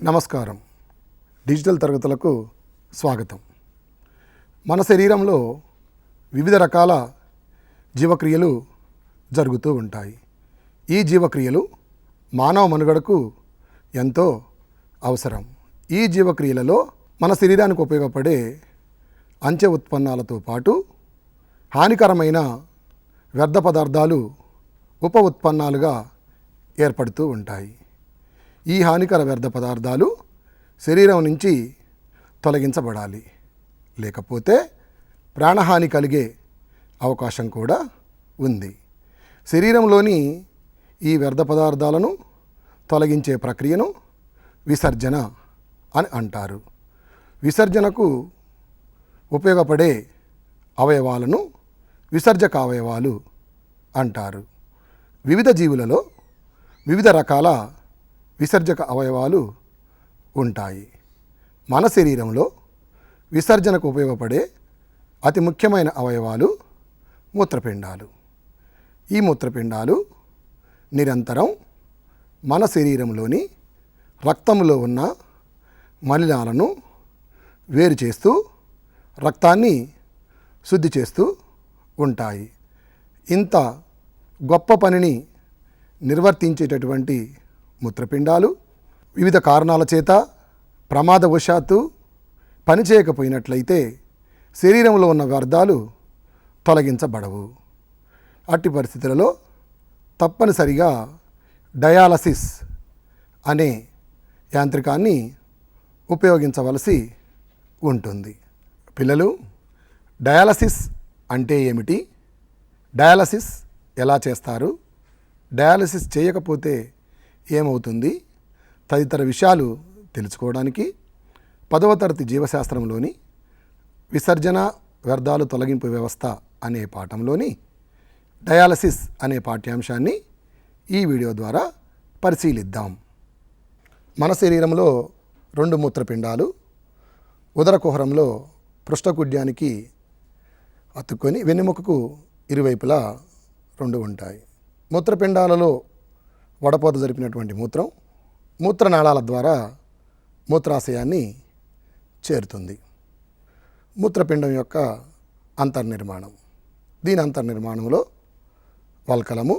నమస్కారం. డిజిటల్ తరగతులకు స్వాగతం. మన శరీరంలో వివిధ రకాల జీవక్రియలు జరుగుతూ ఉంటాయి. ఈ జీవక్రియలు మానవ మనుగడకు ఎంతో అవసరం. ఈ జీవక్రియలలో మన శరీరానికి ఉపయోగపడే అంచె ఉత్పన్నాలతో పాటు హానికరమైన వ్యర్థ పదార్థాలు ఉప ఉత్పన్నాలుగా ఏర్పడుతూ ఉంటాయి. ఈ హానికర వ్యర్థ పదార్థాలు శరీరం నుంచి తొలగించబడాలి, లేకపోతే ప్రాణహాని కలిగే అవకాశం కూడా ఉంది. శరీరంలోని ఈ వ్యర్థ పదార్థాలను తొలగించే ప్రక్రియను విసర్జన అని అంటారు. విసర్జనకు ఉపయోగపడే అవయవాలను విసర్జక అవయవాలు అంటారు. వివిధ జీవులలో వివిధ రకాల విసర్జక అవయవాలు ఉంటాయి. మన శరీరంలో విసర్జనకు ఉపయోగపడే అతి ముఖ్యమైన అవయవాలు మూత్రపిండాలు. ఈ మూత్రపిండాలు నిరంతరం మన శరీరంలోని రక్తంలో ఉన్న మలినాలను వేరు చేస్తూ రక్తాన్ని శుద్ధి చేస్తూ ఉంటాయి. ఇంత గొప్ప పనిని నిర్వర్తించేటటువంటి మూత్రపిండాలు వివిధ కారణాల చేత ప్రమాదవశాత్తు పనిచేయకపోయినట్లయితే శరీరంలో ఉన్న వ్యర్థాలు తొలగించబడవు. అట్టి పరిస్థితులలో తప్పనిసరిగా డయాలసిస్ అనే యాంత్రికాన్ని ఉపయోగించవలసి ఉంటుంది. పిల్లలు, డయాలసిస్ అంటే ఏమిటి? డయాలసిస్ ఎలా చేస్తారు? డయాలసిస్ చేయకపోతే ఏమవుతుంది? తదితర విషయాలు తెలుసుకోవడానికి 10వ తరగతి జీవశాస్త్రంలోని విసర్జన వ్యర్థాలు తొలగింపు వ్యవస్థ అనే పాఠంలోని డయాలసిస్ అనే పాఠ్యాంశాన్ని ఈ వీడియో ద్వారా పరిశీలిద్దాం. మన శరీరంలో 2 మూత్రపిండాలు ఉదర కుహరంలో పృష్ఠకుడ్యానికి అతుక్కొని వెన్నెముకకు ఇరువైపులా 2 ఉంటాయి. మూత్రపిండాలలో వడపోత జరిపినటువంటి మూత్రం మూత్రనాళాల ద్వారా మూత్రాశయాన్ని చేరుతుంది. మూత్రపిండం యొక్క అంతర్నిర్మాణం. దీని అంతర్నిర్మాణంలో వల్కలము,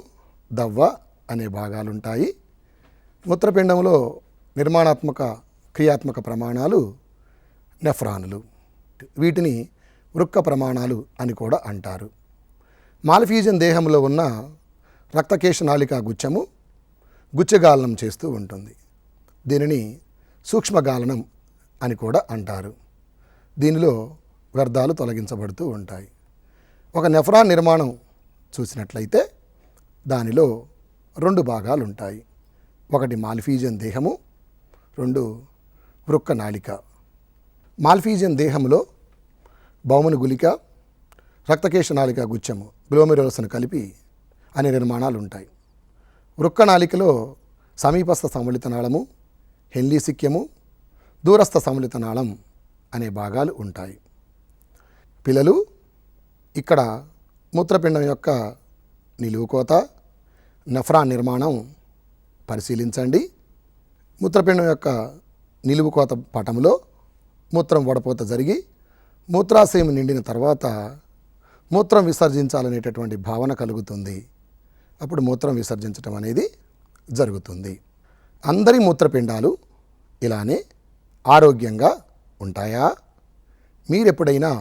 దవ్వ అనే భాగాలుంటాయి. మూత్రపిండంలో నిర్మాణాత్మక క్రియాత్మక ప్రమాణాలు నెఫ్రానులు. వీటిని వృక్క ప్రమాణాలు అని కూడా అంటారు. మాల్ఫీజియన్ దేహంలో ఉన్న రక్తకేశ నాళికా గుచ్చము గుచ్చగాలనం చేస్తూ ఉంటుంది. దీనిని సూక్ష్మగాలనం అని కూడా అంటారు. దీనిలో వ్యర్థాలు తొలగించబడుతూ ఉంటాయి. ఒక నెఫ్రాన్ నిర్మాణం చూసినట్లయితే దానిలో 2 భాగాలు ఉంటాయి. ఒకటి మాల్ఫీజియన్ దేహము, 2 వృక్క నాళిక. మాల్ఫీజియన్ దేహంలో బౌమను గులిక, రక్తకేశ నాళిక గుచ్చము గ్లోమెరులస్ను కలిపి అనే నిర్మాణాలు ఉంటాయి. వృక్క నాళికలో సమీపస్థ సంవలిత నాళము, హెన్లీసిక్యము, దూరస్థ సంవలిత నాళం అనే భాగాలు ఉంటాయి. పిల్లలు, ఇక్కడ మూత్రపిండం యొక్క నిలువుకోత, నెఫ్రాన్ నిర్మాణం పరిశీలించండి. మూత్రపిండం యొక్క నిలువుకోత పటంలో మూత్రం వడపోత జరిగి మూత్రాశయం నిండిన తర్వాత మూత్రం విసర్జించాలనేటటువంటి భావన కలుగుతుంది. అప్పుడు మూత్రం విసర్జించడం అనేది జరుగుతుంది. అందరి మూత్రపిండాలు ఇలానే ఆరోగ్యంగా ఉంటాయా? మీరెప్పుడైనా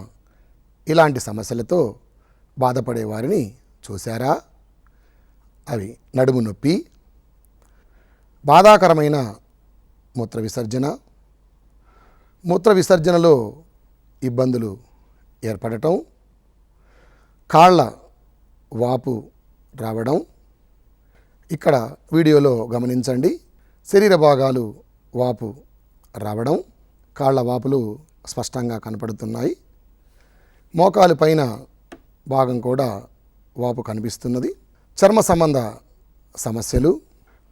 ఇలాంటి సమస్యలతో బాధపడే వారిని చూశారా? అవి నడుము నొప్పి, బాధాకరమైన మూత్ర విసర్జన, మూత్ర విసర్జనలో ఇబ్బందులు ఏర్పడటం, కాళ్ళ వాపు రావడం. ఇక్కడ వీడియోలో గమనించండి. శరీర భాగాలు వాపు రావడం, కాళ్ళ వాపులు స్పష్టంగా కనపడుతున్నాయి. మోకాలు పైన భాగం కూడా వాపు కనిపిస్తున్నది. చర్మ సంబంధ సమస్యలు,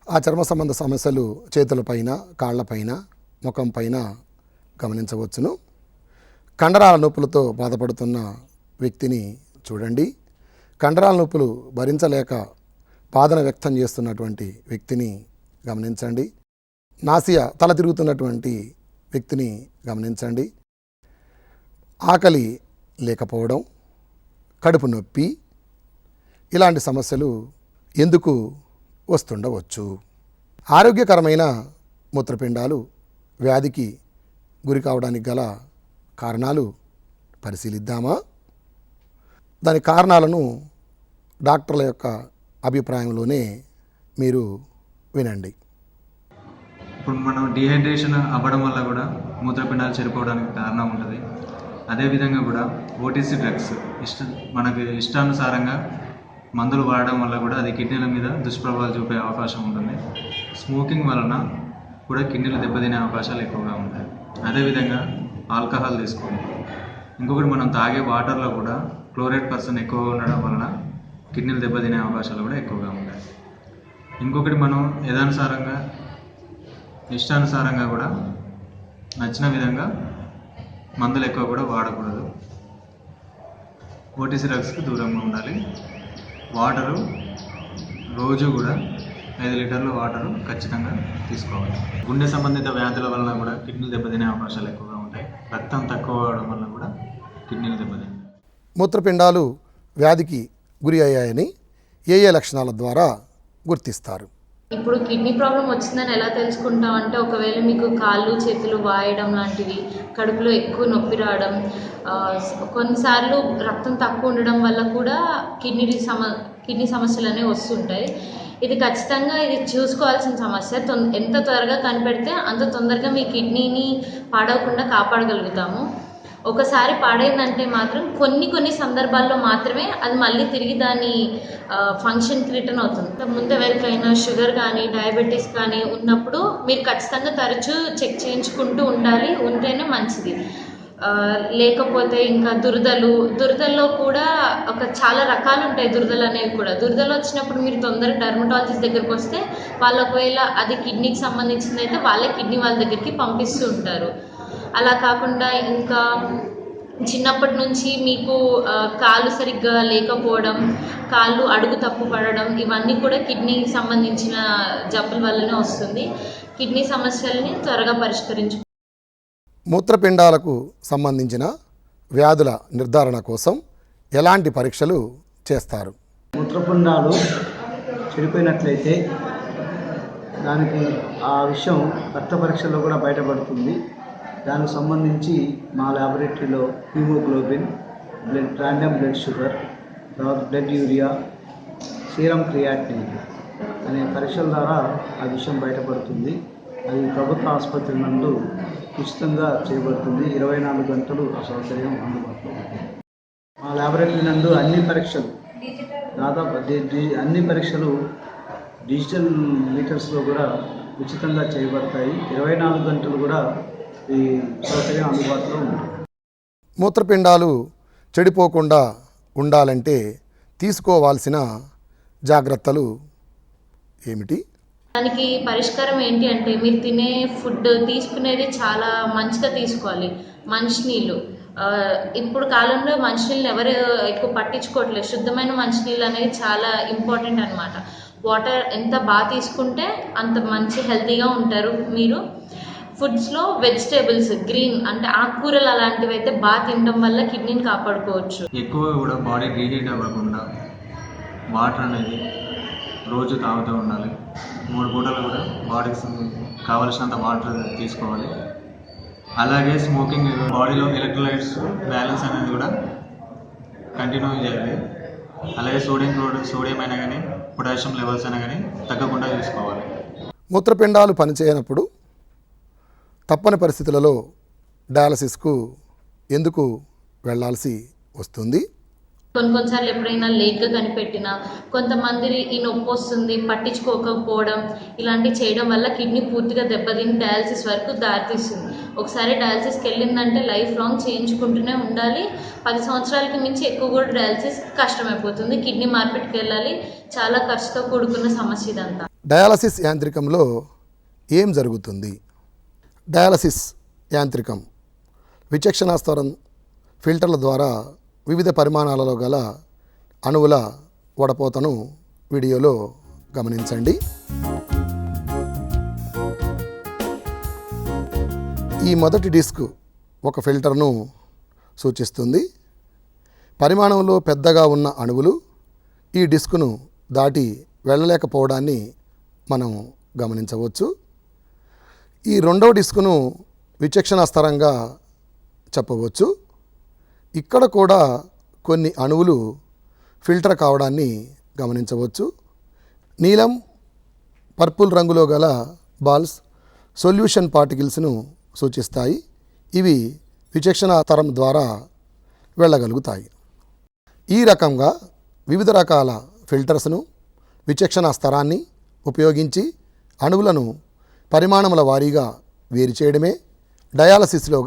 ఆ చర్మ సంబంధ సమస్యలు చేతులపైన, కాళ్ళపైన, ముఖం పైన గమనించవచ్చును. కండరాల నొప్పులతో బాధపడుతున్న వ్యక్తిని చూడండి. కండరాల నొప్పులు భరించలేక బాధన వ్యక్తం చేస్తున్నటువంటి వ్యక్తిని గమనించండి. నాసియా తల తిరుగుతున్నటువంటి వ్యక్తిని గమనించండి. ఆకలి లేకపోవడం, కడుపు నొప్పి, ఇలాంటి సమస్యలు ఎందుకు వస్తుండవచ్చు? ఆరోగ్యకరమైన మూత్రపిండాలు వ్యాధికి గురి కావడానికి గల కారణాలు పరిశీలిద్దామా? దాని కారణాలను డాక్టర్ల యొక్క అభిప్రాయంలోనే మీరు వినండి. ఇప్పుడు మనం డిహైడ్రేషన్ అవ్వడం వల్ల కూడా మూత్రపిండాలు చెడిపోవడానికి కారణం ఉంటుంది. అదేవిధంగా కూడా ఓటీసీ డ్రగ్స్ మనకి ఇష్టానుసారంగా మందులు వాడడం వల్ల కూడా అది కిడ్నీల మీద దుష్ప్రభావాలు చూపే అవకాశం ఉంటుంది. స్మోకింగ్ వలన కూడా కిడ్నీలు దెబ్బతినే అవకాశాలు ఎక్కువగా ఉంటాయి. అదేవిధంగా ఆల్కహాల్ తీసుకోండి. ఇంకొకటి మనం తాగే వాటర్లో కూడా క్లోరైడ్ పర్సెంట్ ఎక్కువగా ఉండడం వలన కిడ్నీలు దెబ్బతినే అవకాశాలు కూడా ఎక్కువగా ఉంటాయి. ఇంకొకటి మనం ఇష్టానుసారంగా కూడా నచ్చిన విధంగా మందులు ఎక్కువ కూడా వాడకూడదు. ఓటీసీ డ్రగ్స్కి దూరంగా ఉండాలి. వాటరు రోజు కూడా 5 లీటర్ల వాటరు ఖచ్చితంగా తీసుకోవాలి. గుండె సంబంధిత వ్యాధుల వలన కూడా కిడ్నీలు దెబ్బతినే అవకాశాలు ఎక్కువగా ఉంటాయి. రక్తం తక్కువ అవడం వల్ల కూడా కిడ్నీలు దెబ్బతింటాయి. మూత్రపిండాలు వ్యాధికి గురి అయ్యాయని ఏ లక్షణాల ద్వారా గుర్తిస్తారు? ఇప్పుడు కిడ్నీ ప్రాబ్లం వచ్చిందని ఎలా తెలుసుకుంటాం అంటే, ఒకవేళ మీకు కాళ్ళు చేతులు వాయడం లాంటివి, కడుపులో ఎక్కువ నొప్పి రావడం, కొన్నిసార్లు రక్తం తక్కువ ఉండడం వల్ల కూడా కిడ్నీ సమస్యలు అనేవి వస్తుంటాయి. ఇది ఖచ్చితంగా చూసుకోవాల్సిన సమస్య. ఎంత త్వరగా కనిపెడితే అంత తొందరగా మీ కిడ్నీని పాడవకుండా కాపాడగలుగుతాము. ఒకసారి పాడైందంటే మాత్రం కొన్ని సందర్భాల్లో మాత్రమే అది మళ్ళీ తిరిగి దాని ఫంక్షన్కి రిటర్న్ అవుతుంది. ముందు ఎవరికైనా షుగర్ కానీ డయాబెటీస్ కానీ ఉన్నప్పుడు మీరు ఖచ్చితంగా తరచూ చెక్ చేయించుకుంటూ ఉంటేనే మంచిది. లేకపోతే ఇంకా దురదల్లో కూడా చాలా రకాలు ఉంటాయి. దురదలు అనేవి కూడా దురదలు వచ్చినప్పుడు మీరు తొందరగా డర్మటాలజిస్ట్ దగ్గరికి వస్తే వాళ్ళు ఒకవేళ అది కిడ్నీకి సంబంధించింది అయితే వాళ్ళే కిడ్నీ వాళ్ళ దగ్గరికి పంపిస్తూ ఉంటారు. అలా కాకుండా ఇంకా చిన్నప్పటి నుంచి మీకు కాళ్ళు సరిగ్గా లేకపోవడం, కాళ్ళు అడుగు తప్పు పడడం, ఇవన్నీ కూడా కిడ్నీకి సంబంధించిన జబ్బుల వల్లనే వస్తుంది. కిడ్నీ సమస్యల్ని త్వరగా పరిష్కరించు. మూత్రపిండాలకు సంబంధించిన వ్యాధుల నిర్ధారణ కోసం ఎలాంటి పరీక్షలు చేస్తారు? మూత్రపిండాలు చెడిపోయినట్లయితే దానికి ఆ విషయం రక్త పరీక్షల్లో కూడా బయటపడుతుంది. దానికి సంబంధించి మా ల్యాబొరేటరీలో హీమోగ్లోబిన్, ర్యాండమ్ బ్లడ్ షుగర్, తర్వాత బ్లడ్ యూరియా, సీరం క్రియాటినిన్ అనే పరీక్షల ద్వారా ఆ విషయం బయటపడుతుంది. అది ప్రభుత్వ ఆసుపత్రి నందు ఉచితంగా చేయబడుతుంది. 24 గంటలు ఆ సౌకర్యం అందుబాటులో ఉంది. మా ల్యాబొరేటరీ నందు అన్ని పరీక్షలు డిజిటల్ మీటర్స్లో కూడా ఉచితంగా చేయబడతాయి. 24 గంటలు కూడా ఈ సౌకర్యం అందుబాటులో ఉంటుంది. మూత్రపిండాలు చెడిపోకుండా ఉండాలంటే తీసుకోవాల్సిన జాగ్రత్తలు ఏమిటి? దానికి పరిష్కారం ఏంటి అంటే, మీరు తినే ఫుడ్ తీసుకునేది చాలా మంచిగా తీసుకోవాలి. మంచినీళ్ళు, ఇప్పుడు కాలంలో మంచినీళ్ళని ఎవరు ఎక్కువ పట్టించుకోవట్లేదు. శుద్ధమైన మంచినీళ్ళు అనేది చాలా ఇంపార్టెంట్ అన్నమాట. వాటర్ ఎంత బాగా తీసుకుంటే అంత మంచి హెల్తీగా ఉంటారు మీరు. ఫుడ్స్లో వెజిటేబుల్స్, గ్రీన్ అంటే ఆకుకూరలు అలాంటివి అయితే బాగా తినడం వల్ల కిడ్నీని కాపాడుకోవచ్చు. ఎక్కువ కూడా బాడీ డీహీట్ అవ్వకుండా వాటర్ అనేది రోజు తాగుతూ ఉండాలి. 3 పూటలు కూడా బాడీకి కావలసినంత వాటర్ తీసుకోవాలి. అలాగే స్మోకింగ్, బాడీలో ఎలక్ట్రోలైట్స్ బ్యాలెన్స్ అనేది కూడా కంటిన్యూ చేయాలి. అలాగే సోడియం అయినా కానీ పొటాషియం లెవెల్స్ అయినా కానీ తగ్గకుండా చూసుకోవాలి. మూత్రపిండాలు పనిచేయనప్పుడు తప్పని పరిస్థితులలో డయాలసిస్కు ఎందుకు వెళ్ళాల్సి వస్తుంది? కొన్నిసార్లు ఎప్పుడైనా లేట్గా కనిపెట్టినా, కొంతమంది ఈ నొప్పి వస్తుంది పట్టించుకోకపోవడం, ఇలాంటివి చేయడం వల్ల కిడ్నీ పూర్తిగా దెబ్బతిని డయాలసిస్ వరకు దారితీస్తుంది. ఒకసారి డయాలసిస్కి వెళ్ళిందంటే లైఫ్ లాంగ్ చేయించుకుంటూనే ఉండాలి. 10 సంవత్సరాలకి మించి ఎక్కువ కూడా డయాలసిస్ కష్టమైపోతుంది. కిడ్నీ మార్పిడికి వెళ్ళాలి. చాలా ఖర్చుతో కూడుకున్న సమస్య ఇదంతా. డయాలసిస్ యాంత్రికంలో ఏం జరుగుతుంది? డయాలసిస్ యాంత్రికం విచక్షణాస్తరం ఫిల్టర్ల ద్వారా వివిధ పరిమాణాలలో గల అణువుల వడపోతను వీడియోలో గమనించండి. ఈ మొదటి డిస్క్ ఒక ఫిల్టర్ను సూచిస్తుంది. పరిమాణంలో పెద్దగా ఉన్న అణువులు ఈ డిస్క్ను దాటి వెళ్ళలేకపోవడాన్ని మనం గమనించవచ్చు. ఈ రెండవ డిస్క్ను విచక్షణ స్థరంగా చెప్పవచ్చు. ఇక్కడ కూడా కొన్ని అణువులు ఫిల్టర్ కావడాన్ని గమనించవచ్చు. నీలం, పర్పుల్ రంగులో గల బాల్స్ సొల్యూషన్ పార్టికల్స్ను సూచిస్తాయి. ఇవి విచక్షణ తరం ద్వారా వెళ్ళగలుగుతాయి. ఈ రకంగా వివిధ రకాల ఫిల్టర్స్ను విచక్షణ స్తరాన్ని ఉపయోగించి అణువులను పరిమాణముల వారీగా వేరు చేయడమే డయాలసిస్లో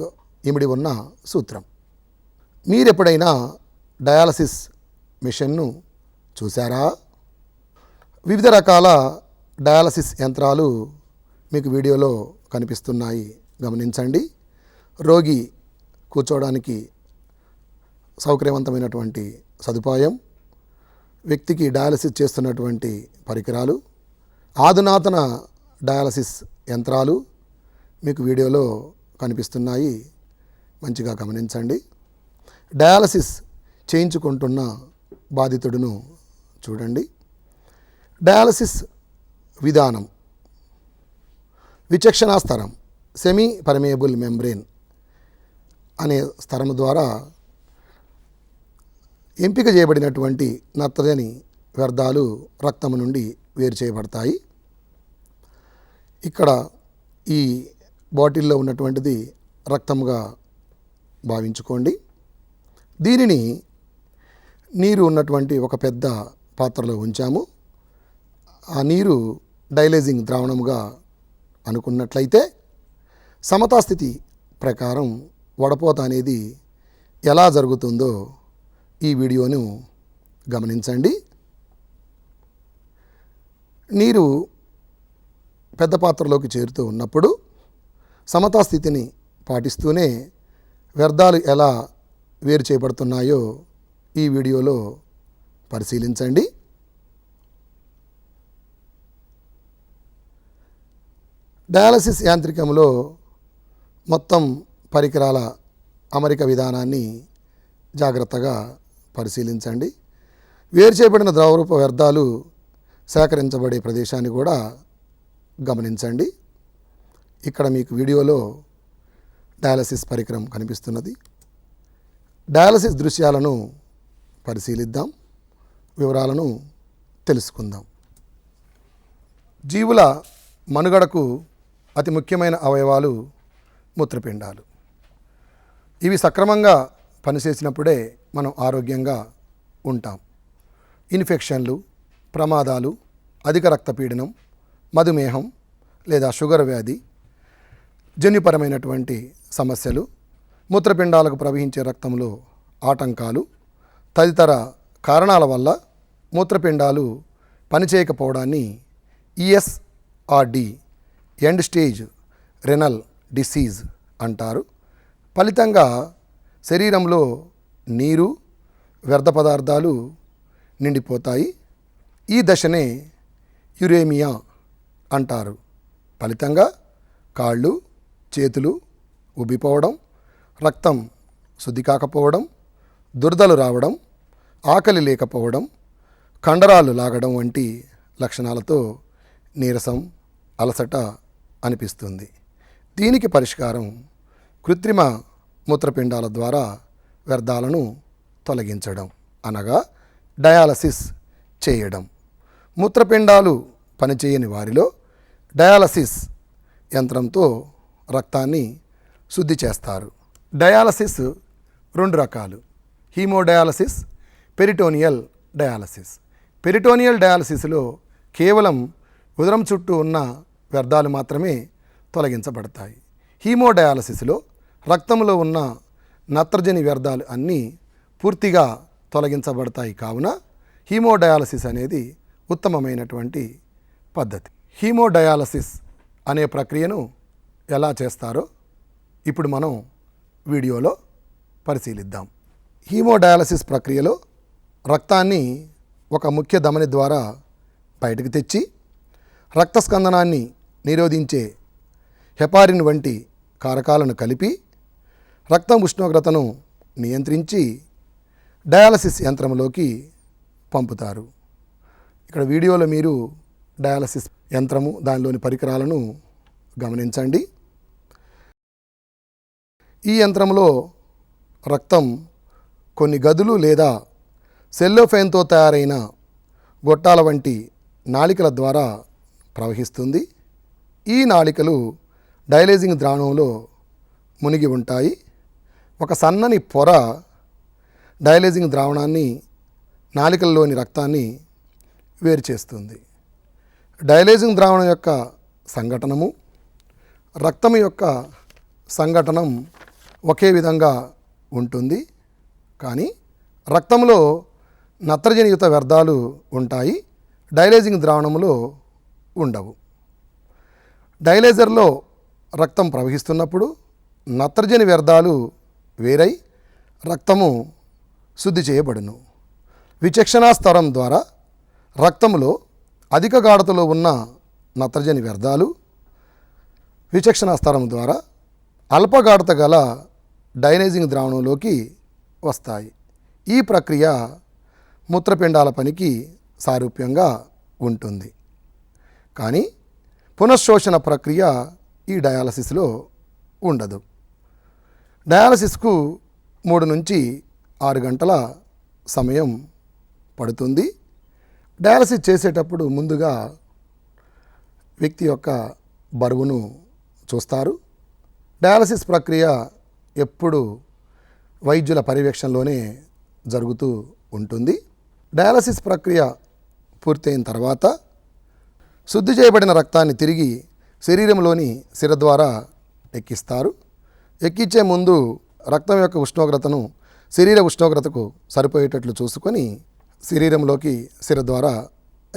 ఇమిడి ఉన్న సూత్రం. మీరెప్పుడైనా డయాలసిస్ మిషన్ను చూసారా? వివిధ రకాల డయాలసిస్ యంత్రాలు మీకు వీడియోలో కనిపిస్తున్నాయి, గమనించండి. రోగి కూర్చోవడానికి సౌకర్యవంతమైనటువంటి సదుపాయం, వ్యక్తికి డయాలసిస్ చేస్తున్నటువంటి పరికరాలు, ఆధునాతన డయాలసిస్ యంత్రాలు మీకు వీడియోలో కనిపిస్తున్నాయి, మంచిగా గమనించండి. డయాలసిస్ చేయించుకుంటున్న బాధితుడును చూడండి. డయాలసిస్ విధానం విచక్షణా స్తరం, సెమీ పర్మియబుల్ మెంబ్రేన్ అనే స్తరం ద్వారా ఎంపిక చేయబడినటువంటి నత్రజని వ్యర్థాలు రక్తము నుండి వేరు చేయబడతాయి. ఇక్కడ ఈ బాటిల్లో ఉన్నటువంటిది రక్తముగా భావించుకోండి. దీనిని నీరు ఉన్నటువంటి ఒక పెద్ద పాత్రలో ఉంచాము. ఆ నీరు డైలేజింగ్ ద్రావణముగా అనుకున్నట్లయితే సమతాస్థితి ప్రకారం వడపోత అనేది ఎలా జరుగుతుందో ఈ వీడియోను గమనించండి. నీరు పెద్ద పాత్రలోకి చేరుతూ ఉన్నప్పుడు సమతాస్థితిని పాటిస్తూనే వ్యర్థాలు ఎలా వేరు చేయబడుతున్నాయో ఈ వీడియోలో పరిశీలించండి. డయాలసిస్ యాంత్రికంలో మొత్తం పరికరాల అమరిక విధానాన్ని జాగ్రత్తగా పరిశీలించండి. వేరు చేయబడిన ద్రవరూప వ్యర్థాలు సేకరించబడే ప్రదేశాన్ని కూడా గమనించండి. ఇక్కడ మీకు వీడియోలో డయాలసిస్ పరికరం కనిపిస్తున్నది. డయాలసిస్ దృశ్యాలను పరిశీలిద్దాం, వివరాలను తెలుసుకుందాం. జీవుల మనుగడకు అతి ముఖ్యమైన అవయవాలు మూత్రపిండాలు. ఇవి సక్రమంగా పనిచేసినప్పుడే మనం ఆరోగ్యంగా ఉంటాం. ఇన్ఫెక్షన్లు, ప్రమాదాలు, అధిక రక్తపీడనం, మధుమేహం లేదా షుగర్ వ్యాధి, జన్యుపరమైనటువంటి సమస్యలు, మూత్రపిండాలకు ప్రవహించే రక్తంలో ఆటంకాలు తదితర కారణాల వల్ల మూత్రపిండాలు పనిచేయకపోవడాన్ని ESRD end stage renal disease అంటారు. ఫలితంగా శరీరంలో నీరు, వ్యర్థ పదార్థాలు నిండిపోతాయి. ఈ దశనే యురేమియా అంటారు. ఫలితంగా కాళ్ళు, చేతులు ఉబ్బిపోవడం, రక్తం శుద్ధి కాకపోవడం, దురదలు రావడం, ఆకలి లేకపోవడం, కండరాలు లాగడం వంటి లక్షణాలతో నీరసం, అలసట అనిపిస్తుంది. దీనికి పరిష్కారం కృత్రిమ మూత్రపిండాల ద్వారా వ్యర్థాలను తొలగించడం, అనగా డయాలసిస్ చేయడం. మూత్రపిండాలు పనిచేయని వారిలో డయాలసిస్ యంత్రంతో రక్తాన్ని శుద్ధి చేస్తారు. డయాలసిస్ రెండు రకాలు: హీమోడయాలసిస్, పెరిటోనియల్ డయాలసిస్. పెరిటోనియల్ డయాలసిస్లో కేవలం ఉదరం చుట్టూ ఉన్న వ్యర్థాలు మాత్రమే తొలగించబడతాయి. హీమోడయాలసిస్లో రక్తంలో ఉన్న నత్రజని వ్యర్థాలు అన్నీ పూర్తిగా తొలగించబడతాయి. కావున హీమోడయాలసిస్ అనేది ఉత్తమమైనటువంటి పద్ధతి. హీమోడయాలసిస్ అనే ప్రక్రియను ఎలా చేస్తారో ఇప్పుడు మనం వీడియోలో పరిశీలిద్దాం. హీమోడయాలసిస్ ప్రక్రియలో రక్తాన్ని ఒక ముఖ్య ధమని ద్వారా బయటకు తెచ్చి రక్తస్కందనాన్ని నిరోధించే హెపారిన్ వంటి కారకాలను కలిపి రక్తం ఉష్ణోగ్రతను నియంత్రించి డయాలసిస్ యంత్రంలోకి పంపుతారు. ఇక్కడ వీడియోలో మీరు డయాలసిస్ యంత్రము దానిలోని పరికరాలను గమనించండి. ఈ యంత్రంలో రక్తం కొన్ని గదులు లేదా సెల్లోఫైన్తో తయారైన గొట్టాల వంటి నాళికల ద్వారా ప్రవహిస్తుంది. ఈ నాళికలు డైలేజింగ్ ద్రావణంలో మునిగి ఉంటాయి. ఒక సన్నని పొర డైలేజింగ్ ద్రావణాన్ని నాళికల్లోని రక్తాన్ని వేరు చేస్తుంది. డైలేజింగ్ ద్రావణం యొక్క సంఘటనము రక్తం యొక్క సంఘటనం ఒకే విధంగా ఉంటుంది. కానీ రక్తంలో నత్రజనియుత వ్యర్థాలు ఉంటాయి, డైలేజింగ్ ద్రావణంలో ఉండవు. డైలేజర్లో రక్తం ప్రవహిస్తున్నప్పుడు నత్రజని వ్యర్థాలు వేరై రక్తము శుద్ధి చేయబడును. విచక్షణా స్తరం ద్వారా రక్తంలో అధిక గాఢతలో ఉన్న నత్రజని వ్యర్థాలు విచక్షణా స్తరం ద్వారా అల్ప గాఢత గల డైలేజింగ్ ద్రావణంలోకి వస్తాయి. ఈ ప్రక్రియ మూత్రపిండాల పనికి సారూప్యంగా ఉంటుంది. కానీ పునఃశోషణ ప్రక్రియ ఈ డయాలసిస్లో ఉండదు. డయాలసిస్కు 3 నుంచి 6 గంటల సమయం పడుతుంది. డయాలసిస్ చేసేటప్పుడు ముందుగా వ్యక్తి యొక్క బరువును చూస్తారు. డయాలసిస్ ప్రక్రియ ఎప్పుడు వైద్యుల పర్యవేక్షణలోనే జరుగుతూ ఉంటుంది. డయాలసిస్ ప్రక్రియ పూర్తయిన తర్వాత శుద్ధి చేయబడిన రక్తాన్ని తిరిగి శరీరంలోని సిర ద్వారా ఎక్కిస్తారు. ఎక్కించే ముందు రక్తం యొక్క ఉష్ణోగ్రతను శరీర ఉష్ణోగ్రతకు సరిపోయేటట్లు చూసుకొని శరీరంలోకి సిర ద్వారా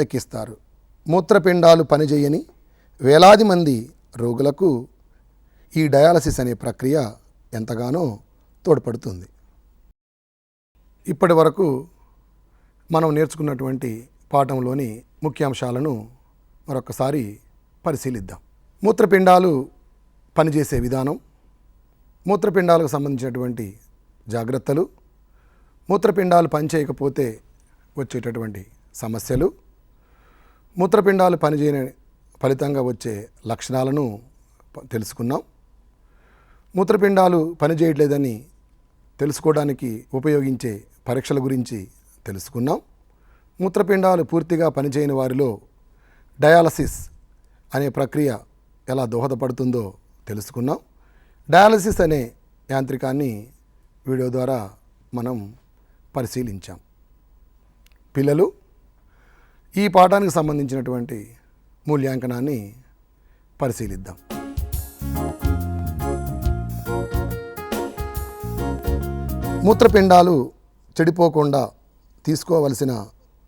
ఎక్కిస్తారు. మూత్రపిండాలు పనిచేయని వేలాది మంది రోగులకు ఈ డయాలసిస్ అనే ప్రక్రియ ఎంతగానో తోడ్పడుతుంది. ఇప్పటి వరకు మనం నేర్చుకున్నటువంటి పాఠంలోని ముఖ్యాంశాలను మరొకసారి పరిశీలిద్దాం. మూత్రపిండాలు పనిచేసే విధానం, మూత్రపిండాలకు సంబంధించినటువంటి జాగ్రత్తలు, మూత్రపిండాలు పనిచేయకపోతే వచ్చేటటువంటి సమస్యలు, మూత్రపిండాలు పనిచేయని ఫలితంగా వచ్చే లక్షణాలను తెలుసుకున్నాం. మూత్రపిండాలు పనిచేయట్లేదని తెలుసుకోవడానికి ఉపయోగించే పరీక్షల గురించి తెలుసుకున్నాం. మూత్రపిండాలు పూర్తిగా పనిచేయని వారిలో డయాలసిస్ అనే ప్రక్రియ ఎలా దోహదపడుతుందో తెలుసుకున్నాం. డయాలసిస్ అనే యాంత్రికాన్ని వీడియో ద్వారా మనం పరిశీలించాం. పిల్లలు, ఈ పాఠానికి సంబంధించినటువంటి మూల్యాంకనాన్ని పరిశీలిద్దాం. మూత్రపిండాలు చెడిపోకుండా తీసుకోవలసిన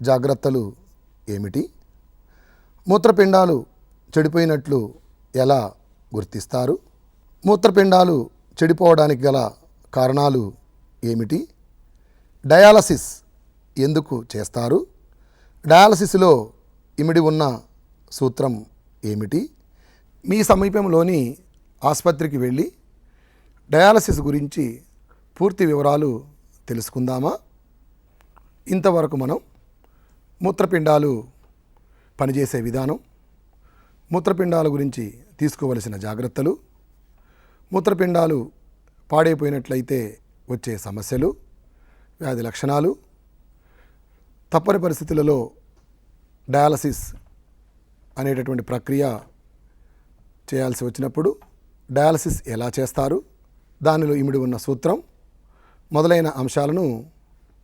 జాగ్రత్తలు ఏమిటి? మూత్రపిండాలు చెడిపోయినట్లు ఎలా గుర్తిస్తారు? మూత్రపిండాలు చెడిపోవడానికి గల కారణాలు ఏమిటి? డయాలసిస్ ఎందుకు చేస్తారు? డయాలసిస్లో ఇమిడి ఉన్న సూత్రం ఏమిటి? మీ సమీపంలోని ఆసుపత్రికి వెళ్ళి డయాలసిస్ గురించి పూర్తి వివరాలు తెలుసుకుందామా? ఇంతవరకు మనం మూత్రపిండాలు పనిచేసే విధానం, మూత్రపిండాల గురించి తీసుకోవలసిన జాగ్రత్తలు, మూత్రపిండాలు పాడైపోయినట్లయితే వచ్చే సమస్యలు, వ్యాధి లక్షణాలు, తప్పని పరిస్థితులలో డయాలసిస్ అనేటటువంటి ప్రక్రియ చేయాల్సి వచ్చినప్పుడు డయాలసిస్ ఎలా చేస్తారు, దానిలో ఇమిడి ఉన్న సూత్రం మొదలైన అంశాలను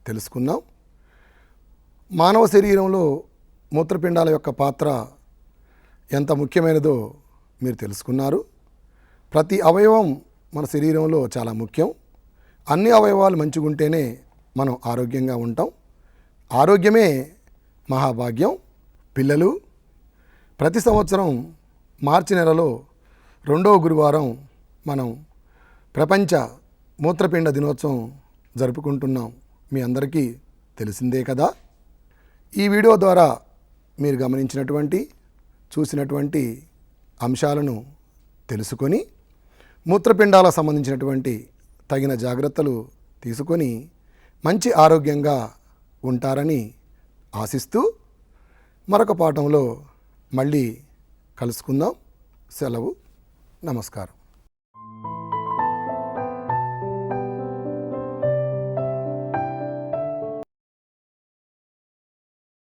తెలుసుకున్నాం. మానవ శరీరంలో మూత్రపిండాల యొక్క పాత్ర ఎంత ముఖ్యమైనదో మీరు తెలుసుకున్నారు. ప్రతి అవయవం మన శరీరంలో చాలా ముఖ్యం. అన్ని అవయవాలు మంచిగా ఉంటేనే మనం ఆరోగ్యంగా ఉంటాం. ఆరోగ్యమే మహాభాగ్యం. పిల్లలు, ప్రతి సంవత్సరం మార్చి నెలలో 2వ గురువారం మనం ప్రపంచ మూత్రపిండ దినోత్సవం జరుపుకుంటున్నాం. మీ అందరికీ తెలిసిందే కదా. ఈ వీడియో ద్వారా మీరు గమనించినటువంటి, చూసినటువంటి అంశాలను తెలుసుకొని మూత్రపిండాలకు సంబంధించినటువంటి తగిన జాగ్రత్తలు తీసుకొని మంచి ఆరోగ్యంగా ఉంటారని ఆశిస్తూ మరొక పాఠంలో మళ్ళీ కలుసుకుందాం. సెలవు. నమస్కారం.